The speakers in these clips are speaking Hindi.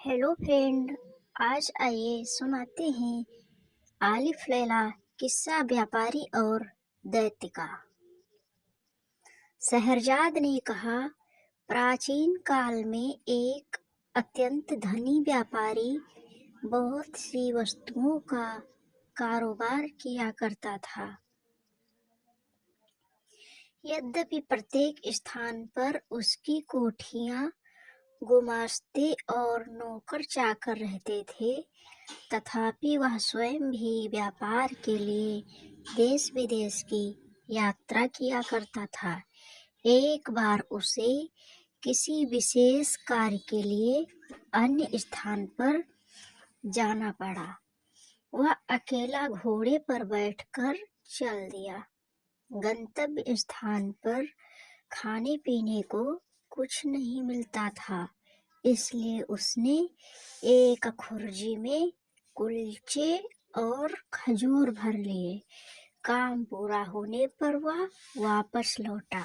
Hello friend. आज आइए सुनाते हैं आलिफ लैला किस्सा व्यापारी और दैत्य का। शहरजाद ने कहा, प्राचीन काल में एक अत्यंत धनी व्यापारी बहुत सी वस्तुओं का कारोबार किया करता था। यद्यपि प्रत्येक स्थान पर उसकी कोठियां, गुमास्ते और नौकर चाकर रहते थे, तथापि वह स्वयं भी व्यापार के लिए देश विदेश की यात्रा किया करता था। एक बार उसे किसी विशेष कार्य के लिए अन्य स्थान पर जाना पड़ा। वह अकेला घोड़े पर बैठकर चल दिया। गंतव्य स्थान पर खाने पीने को कुछ नहीं मिलता था, इसलिए उसने एक खुर्जी में कुलचे और खजूर भर लिए। काम पूरा होने पर वह वापस लौटा।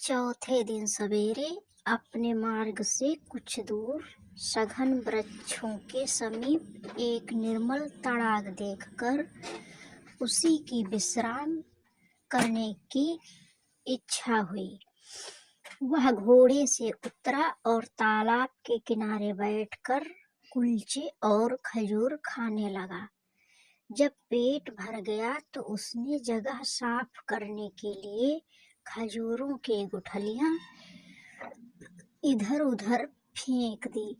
चौथे दिन सवेरे अपने मार्ग से कुछ दूर सघन वृक्षों के समीप एक निर्मल तड़ाग देखकर उसी की विश्राम करने की इच्छा हुई। वह घोड़े से उतरा और तालाब के किनारे बैठकर कुलचे और खजूर खाने लगा। जब पेट भर गया तो उसने जगह साफ करने के लिए खजूरों की गुठलियां इधर उधर फेंक दी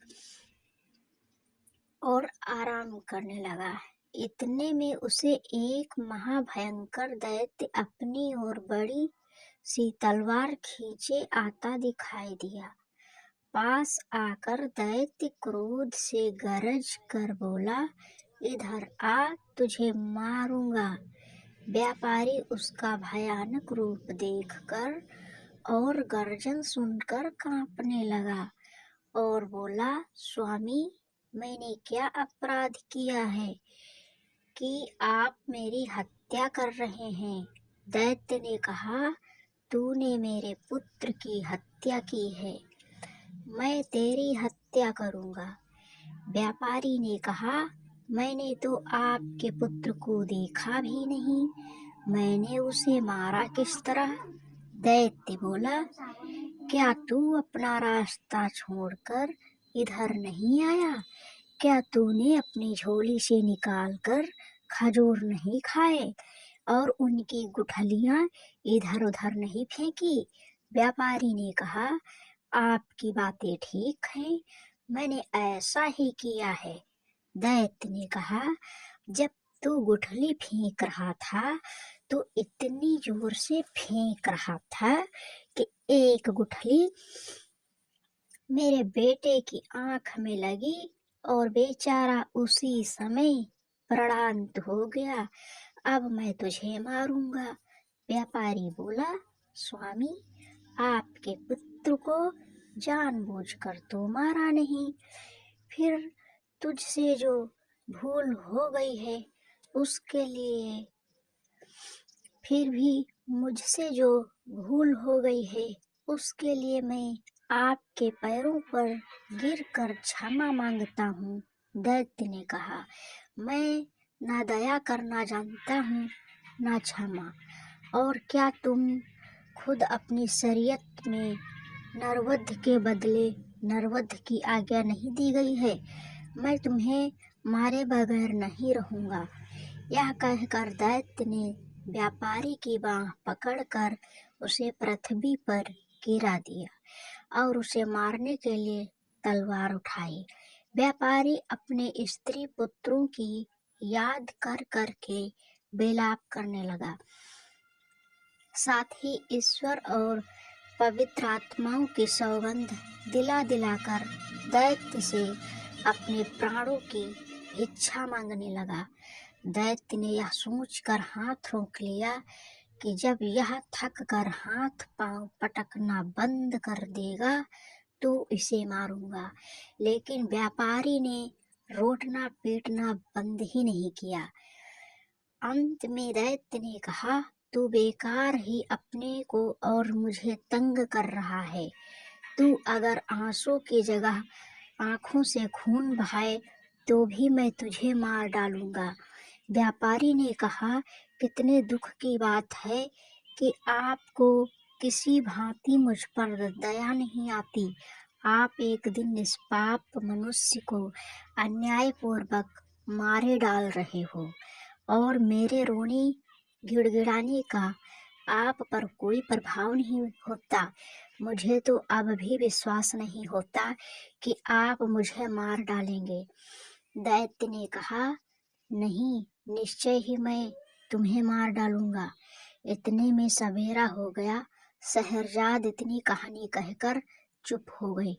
और आराम करने लगा। इतने में उसे एक महाभयंकर दैत्य अपनी ओर बड़ी सी तलवार खींचे आता दिखाई दिया। पास आकर दैत्य क्रोध से गरज कर बोला, इधर आ, तुझे मारूंगा। व्यापारी उसका भयानक रूप देखकर और गर्जन सुनकर कांपने लगा और बोला, स्वामी, मैंने क्या अपराध किया है कि आप मेरी हत्या कर रहे हैं? दैत्य ने कहा, तूने मेरे पुत्र की हत्या की है, मैं तेरी हत्या करूंगा। व्यापारी ने कहा, मैंने तो आपके पुत्र को देखा भी नहीं, मैंने उसे मारा किस तरह? दैत्य बोला, क्या तू अपना रास्ता छोड़कर इधर नहीं आया? क्या तूने अपनी झोली से निकालकर खजूर नहीं खाए और उनकी गुठलियां इधर उधर नहीं फेंकी? व्यापारी ने कहा, आपकी बातें ठीक हैं, मैंने ऐसा ही किया है। दैत्य ने कहा, जब तू गुठली फेंक रहा था तो इतनी जोर से फेंक रहा था कि एक गुठली मेरे बेटे की आंख में लगी और बेचारा उसी समय प्राणांत हो गया। अब मैं तुझे मारूंगा। व्यापारी बोला, स्वामी, आपके पुत्र को जानबूझकर तो मारा नहीं, फिर तुझसे जो भूल हो गई है उसके लिए फिर भी मुझसे जो भूल हो गई है उसके लिए मैं आपके पैरों पर गिरकर क्षमा मांगता हूँ। दैत्य ने कहा, मैं ना दया करना जानता हूँ ना क्षमा। और क्या तुम खुद अपनी शरीयत में नरवध के बदले नरवध की आज्ञा नहीं दी गई है? मैं तुम्हें मारे बगैर नहीं रहूंगा। यह कहकर दैत्य ने व्यापारी की बाँह पकड़कर उसे पृथ्वी पर गिरा दिया और उसे मारने के लिए तलवार उठाई। व्यापारी अपने स्त्री पुत्रों की याद कर कर के विलाप करने लगा। साथ ही ईश्वर और पवित्र आत्माओं की सौगंध दिला दिलाकर दैत्य से अपने प्राणों की इच्छा मांगने लगा। दैत्य ने यह सोचकर हाथ रोक लिया कि जब यह थक कर हाथ पांव पटकना बंद कर देगा तो इसे मारूंगा। लेकिन व्यापारी ने रोटना पीटना बंद ही नहीं किया। अंत में दैत्य ने कहा, तू बेकार ही अपने को और मुझे तंग कर रहा है। तू अगर आंसू की जगह आंखों से खून बहाए तो भी मैं तुझे मार डालूंगा। व्यापारी ने कहा, कितने दुख की बात है कि आपको किसी भांति मुझ पर दया नहीं आती। आप एक दिन निष्पाप मनुष्य को अन्यायपूर्वक मारे डाल रहे हो और मेरे रोने गिड़गिड़ाने का आप पर कोई प्रभाव नहीं होता। मुझे तो अब भी विश्वास नहीं होता कि आप मुझे मार डालेंगे। दैत्य ने कहा, नहीं, निश्चय ही मैं तुम्हें मार डालूंगा। इतने में सवेरा हो गया। शहरजाद इतनी कहानी कहकर चुप हो गई।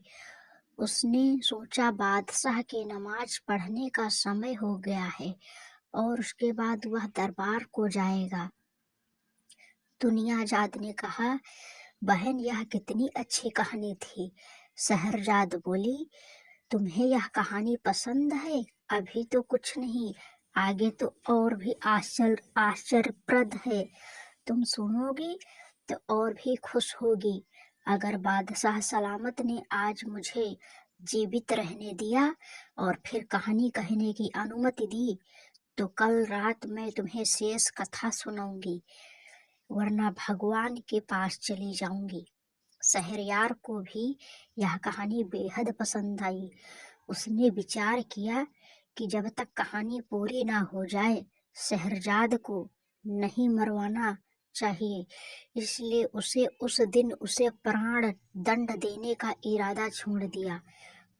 उसने सोचा बादशाह की नमाज पढ़ने का समय हो गया है और उसके बाद वह दरबार को जाएगा। दुनियाजाद ने कहा, बहन यह कितनी अच्छी कहानी थी। शहरजाद बोली, तुम्हें यह कहानी पसंद है? अभी तो कुछ नहीं, आगे तो और भी आश्चर्यप्रद है। तुम सुनोगी तो और भी खुश होगी। अगर बादशाह सलामत ने आज मुझे जीवित रहने दिया और फिर कहानी कहने की अनुमति दी तो कल रात मैं तुम्हें शेष कथा सुनाऊंगी, वरना भगवान के पास चली जाऊंगी। शहरयार को भी यह कहानी बेहद पसंद आई। उसने विचार किया कि जब तक कहानी पूरी ना हो जाए शहरजाद को नहीं मरवाना चाहिए, इसलिए उस दिन उसे प्राण दंड देने का इरादा छोड़ दिया।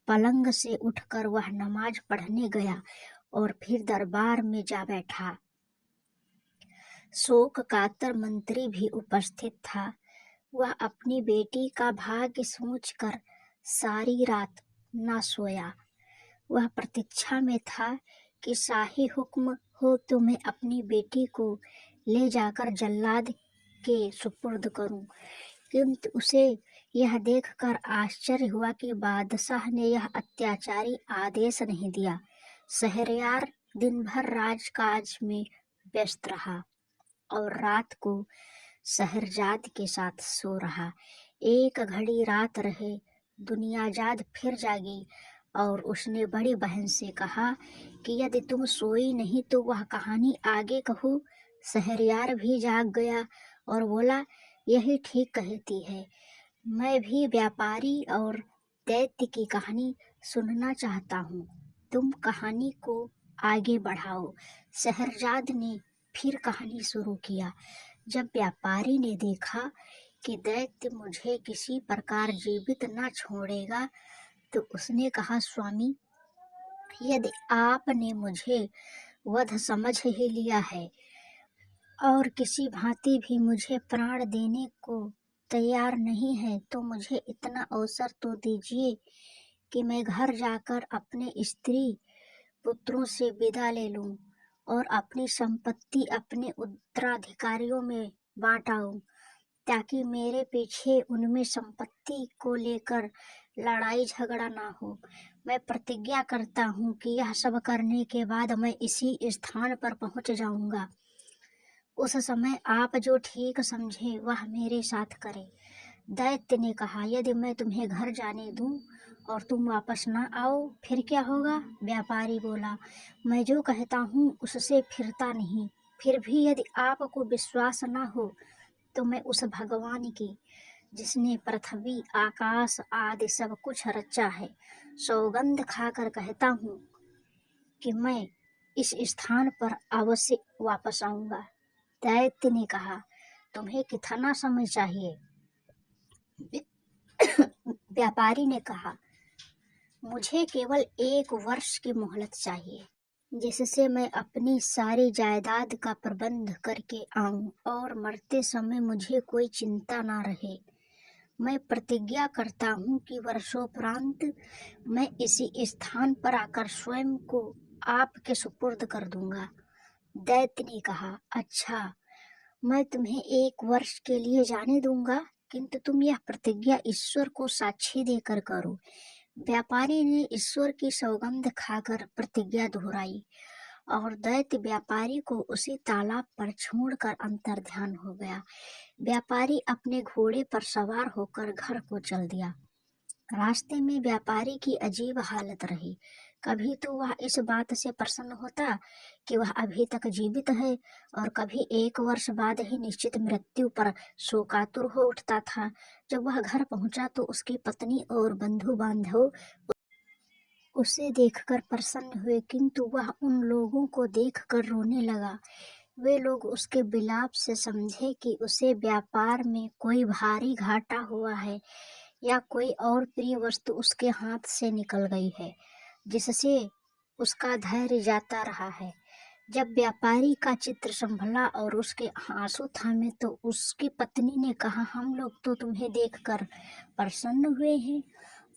पलंग से उठकर वह नमाज पढ़ने गया और फिर दरबार में जा बैठा। शोक कातर मंत्री भी उपस्थित था। वह अपनी बेटी का भाग्य सोचकर सारी रात न सोया। वह प्रतीक्षा में था कि शाही हुक्म हो तो मैं अपनी बेटी को ले जाकर जल्लाद के सुपुर्द करूं। किंतु उसे यह देखकर आश्चर्य हुआ कि बादशाह ने यह अत्याचारी आदेश नहीं दिया। शहरयार दिन भर राजकाज में व्यस्त रहा और रात को शहरजाद के साथ सो रहा। एक घड़ी रात रहे दुनियाजाद फिर जागी और उसने बड़ी बहन से कहा कि यदि तुम सोई नहीं तो वह कहानी आगे कहो। शहरयार भी जाग गया और बोला, यही ठीक कहती है, मैं भी व्यापारी और दैत्य की कहानी सुनना चाहता हूँ। तुम कहानी को आगे बढ़ाओ। शहरजाद ने फिर कहानी शुरू किया। जब व्यापारी ने देखा कि दैत्य मुझे किसी प्रकार जीवित न छोड़ेगा तो उसने कहा, स्वामी, यदि आपने मुझे वध समझ ही लिया है और किसी भांति भी मुझे प्राण देने को तैयार नहीं है तो मुझे इतना अवसर तो दीजिए कि मैं घर जाकर अपने स्त्री पुत्रों से विदा ले लूं और अपनी संपत्ति अपने उत्तराधिकारियों में बांट आऊं, ताकि मेरे पीछे उनमें संपत्ति को लेकर लड़ाई झगड़ा ना हो। मैं प्रतिज्ञा करता हूँ कि यह सब करने के बाद मैं इसी स्थान पर पहुँच जाऊंगा। उस समय आप जो ठीक समझे वह मेरे साथ करें। दैत्य ने कहा, यदि मैं तुम्हें घर जाने दूं और तुम वापस न आओ फिर क्या होगा? व्यापारी बोला, मैं जो कहता हूँ उससे फिरता नहीं। फिर भी यदि आपको विश्वास न हो तो मैं उस भगवान की, जिसने पृथ्वी आकाश आदि सब कुछ रचा है, सौगंध खाकर कहता हूँ कि मैं इस स्थान पर अवश्य वापस आऊंगा। दैत्य ने कहा, तुम्हें कितना समय चाहिए? व्यापारी ने कहा, मुझे केवल 1 वर्ष की मोहलत चाहिए, जिससे मैं अपनी सारी जायदाद का प्रबंध करके आऊं और मरते समय मुझे कोई चिंता ना रहे। मैं प्रतिज्ञा करता हूँ कि वर्षोपरांत मैं इसी स्थान पर आकर स्वयं को आपके सुपुर्द कर दूंगा। दैत्य ने कहा, अच्छा, मैं तुम्हें 1 वर्ष के लिए जाने दूंगा, किंतु तुम यह प्रतिज्ञा ईश्वर को साक्षी देकर करो। व्यापारी ने ईश्वर की सौगंध खाकर प्रतिज्ञा दोहराई और दैत्य व्यापारी को उसी तालाब पर छोड़कर अंतर्ध्यान हो गया। व्यापारी अपने घोड़े पर सवार होकर घर को चल दिया। रास्ते में व्यापारी की अजीब हालत रही। कभी तो वह इस बात से प्रसन्न होता कि वह अभी तक जीवित है, और कभी 1 वर्ष बाद ही निश्चित मृत्यु पर शोकातुर हो उठता था। जब वह घर पहुंचा तो उसकी पत्नी और बंधु बांधव उसे देखकर प्रसन्न हुए, किंतु वह उन लोगों को देखकर रोने लगा। वे लोग उसके विलाप से समझे कि उसे व्यापार में कोई भारी घाटा हुआ है, या कोई और प्रिय वस्तु उसके हाथ से निकल गई है, जिससे उसका धैर्य जाता रहा है। जब व्यापारी का चित्र संभला और उसके आंसू थमे तो उसकी पत्नी ने कहा, हम लोग तो तुम्हें देखकर प्रसन्न हुए हैं,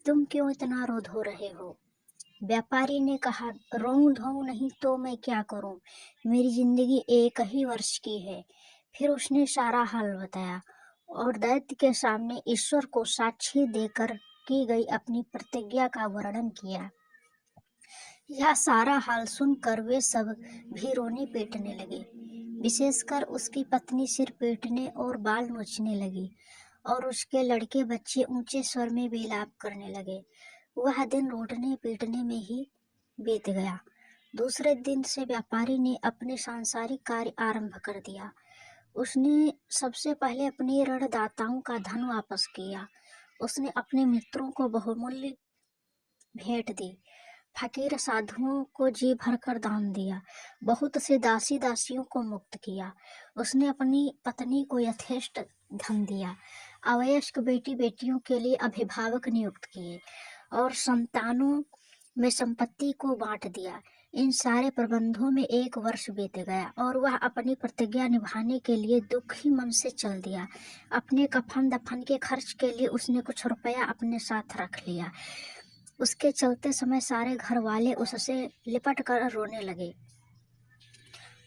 तुम क्यों इतना रो धो रहे हो? व्यापारी ने कहा, रोऊं धोऊं नहीं तो मैं क्या करूं, मेरी जिंदगी 1 ही वर्ष की है। फिर उसने सारा हाल बताया और दैत्य के सामने ईश्वर को साक्षी देकर की गई अपनी प्रतिज्ञा का वर्णन किया। यह सारा हाल सुनकर वे सब भी रोने पीटने लगे। विशेषकर उसकी पत्नी सिर पीटने और बाल नोचने लगी, और उसके लड़के बच्चे ऊंचे स्वर में विलाप करने लगे। वह दिन रोटने पीटने में ही बीत गया। दूसरे दिन से व्यापारी ने अपने सांसारिक कार्य आरंभ कर दिया। उसने सबसे पहले अपने ऋणदाताओं का धन वापस किया। उसने अपने मित्रों को बहुमूल्य भेंट दी, फकीर साधुओं को जी भरकर दान दिया, बहुत से दासी दासियों को मुक्त किया। उसने अपनी पत्नी को यथेष्ट धन दिया, अवयस्क बेटी बेटियों के लिए अभिभावक नियुक्त किए, और संतानों में संपत्ति को बांट दिया। इन सारे प्रबंधों में 1 वर्ष बीत गया, और वह अपनी प्रतिज्ञा निभाने के लिए दुखी मन से चल दिया। अपने कफन दफन के खर्च के लिए उसने कुछ रुपया अपने साथ रख लिया। उसके चलते समय सारे घर वाले उससे लिपट कर रोने लगे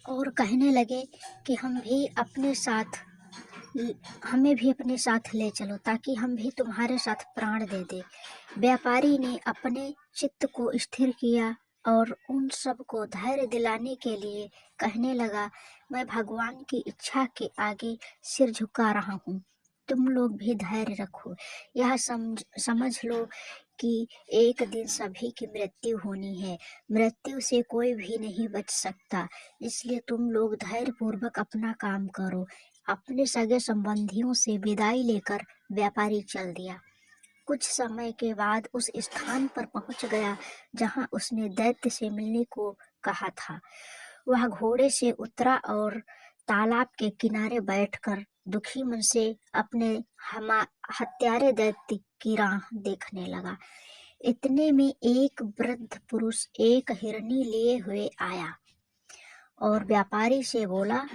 और कहने लगे कि हमें भी अपने साथ ले चलो, ताकि हम भी तुम्हारे साथ प्राण दे दे। व्यापारी ने अपने चित्त को स्थिर किया और उन सब को धैर्य दिलाने के लिए कहने लगा, मैं भगवान की इच्छा के आगे सिर झुका रहा हूँ, तुम लोग भी धैर्य रखो। यह समझ लो कि एक दिन सभी की मृत्यु होनी है, मृत्यु से कोई भी नहीं बच सकता, इसलिए तुम लोग धैर्य पूर्वक अपना काम करो। अपने सगे संबंधियों से विदाई लेकर व्यापारी चल दिया। कुछ समय के बाद उस स्थान पर पहुंच गया जहां उसने दैत्य से मिलने को कहा था। वह घोड़े से उतरा और तालाब के किनारे बैठकर दुखी मन से अपने हत्यारे दैत्य की राह देखने लगा। इतने में एक वृद्ध पुरुष एक हिरनी लिए हुए आया और व्यापारी से बोला,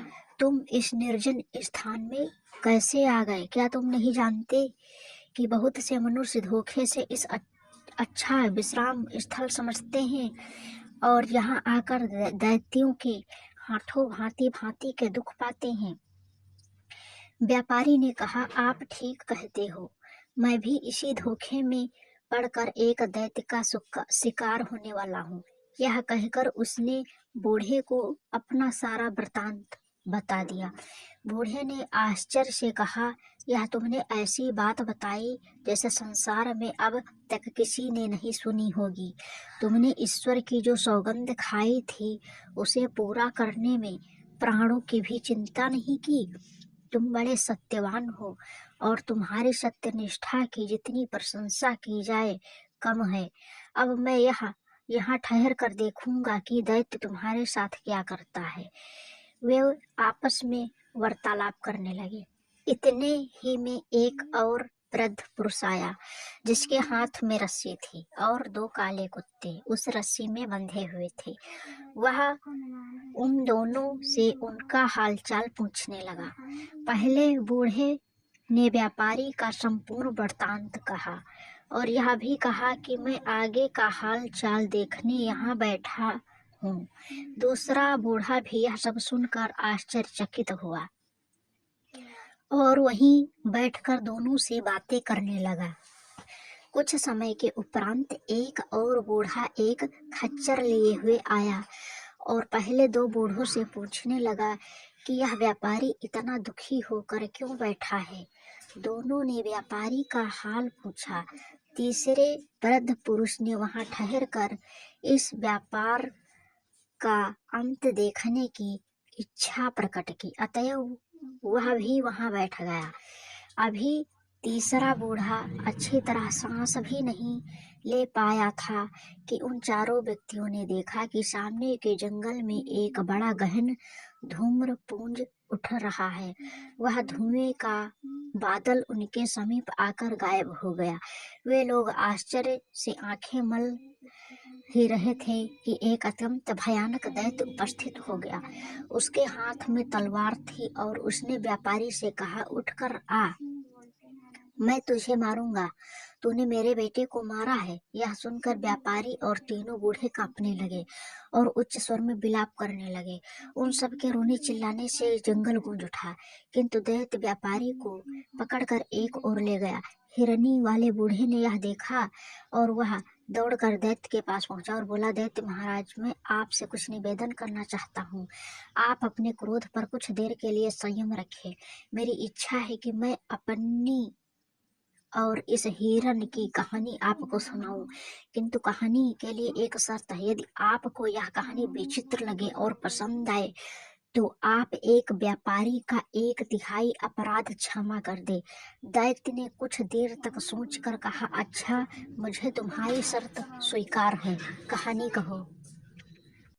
तुम इस निर्जन स्थान में कैसे आ गए? क्या तुम नहीं जानते कि बहुत से मनुष्य धोखे से इस अच्छा विश्राम स्थल समझते हैं और यहाँ आकर दैत्यों के हाथों भांति भांति के दुख पाते हैं? व्यापारी ने कहा, आप ठीक कहते हो, मैं भी इसी धोखे में पड़कर एक दैत्य का शिकार होने वाला हूँ। यह कहकर उसने बूढ़े को अपना सारा वृतांत बता दिया। बूढ़े ने आश्चर्य से कहा, यह तुमने ऐसी बात बताई जैसे संसार में अब तक किसी ने नहीं सुनी होगी। तुमने ईश्वर की जो सौगंध खाई थी उसे पूरा करने में प्राणों की भी चिंता नहीं की। तुम बड़े सत्यवान हो, और तुम्हारी सत्यनिष्ठा की जितनी प्रशंसा की जाए कम है। अब मैं यहाँ ठहर कर देखूंगा कि दैत्य तुम्हारे साथ क्या करता है। वे आपस में वार्तालाप करने लगे। इतने ही में एक और वृद्ध पुरुष आया, जिसके हाथ में रस्सी थी और 2 काले कुत्ते उस रस्सी में बंधे हुए थे। वह उन दोनों से उनका हालचाल पूछने लगा। पहले बूढ़े ने व्यापारी का संपूर्ण वृत्तांत कहा और यह भी कहा कि मैं आगे का हाल चाल देखने यहाँ बैठा हूँ। दूसरा बूढ़ा भी यह सब सुनकर आश्चर्यचकित हुआ और वहीं बैठकर दोनों से बातें करने लगा। कुछ समय के उपरांत एक और बूढ़ा एक खच्चर लिए हुए आया और पहले 2 बूढ़ों से पूछने लगा कि यह व्यापारी इतना दुखी होकर क्यों बैठा है। दोनों ने व्यापारी का हाल पूछा। तीसरे वृद्ध पुरुष ने वहां ठहर कर इस व्यापार का अंत देखने की इच्छा प्रकट की, अतएव वह भी वहां बैठ गया। अभी तीसरा बूढ़ा अच्छी तरह सांस भी नहीं ले पाया था कि उन चारों व्यक्तियों ने देखा कि सामने के जंगल में एक बड़ा गहन धूम्रपुंज उठ रहा है। वह धुएं का बादल उनके समीप आकर गायब हो गया। वे लोग आश्चर्य से आंखें मल ही रहे थे कि एक अत्यंत भयानक दैत्य उपस्थित हो गया। उसके हाथ में तलवार थी और उसने व्यापारी से कहा, उठकर आ, मैं तुझे मारूंगा, तूने मेरे बेटे को मारा है। यह सुनकर व्यापारी और तीनों बूढ़े कांपने लगे और उच्च स्वर में विलाप करने लगे। उन सबके रोने चिल्लाने से जंगल गूंज उठा, किंतु दैत्य व्यापारी को पकड़कर एक ओर ले गया। हिरनी वाले बूढ़े ने यह देखा और वह दौड़कर दैत्य के पास पहुंचा और बोला, दैत्य महाराज, मैं आपसे कुछ निवेदन करना चाहता हूँ। आप अपने क्रोध पर कुछ देर के लिए संयम रखें। मेरी इच्छा है कि मैं अपनी और इस हिरण की कहानी आपको सुनाऊं, किंतु कहानी के लिए एक शर्त है। यदि आपको यह कहानी विचित्र लगे और पसंद आए तो आप एक व्यापारी का 1/3 अपराध क्षमा कर दे। दैत्य ने कुछ देर तक सोचकर कहा, अच्छा, मुझे तुम्हारी शर्त स्वीकार है, कहानी कहो।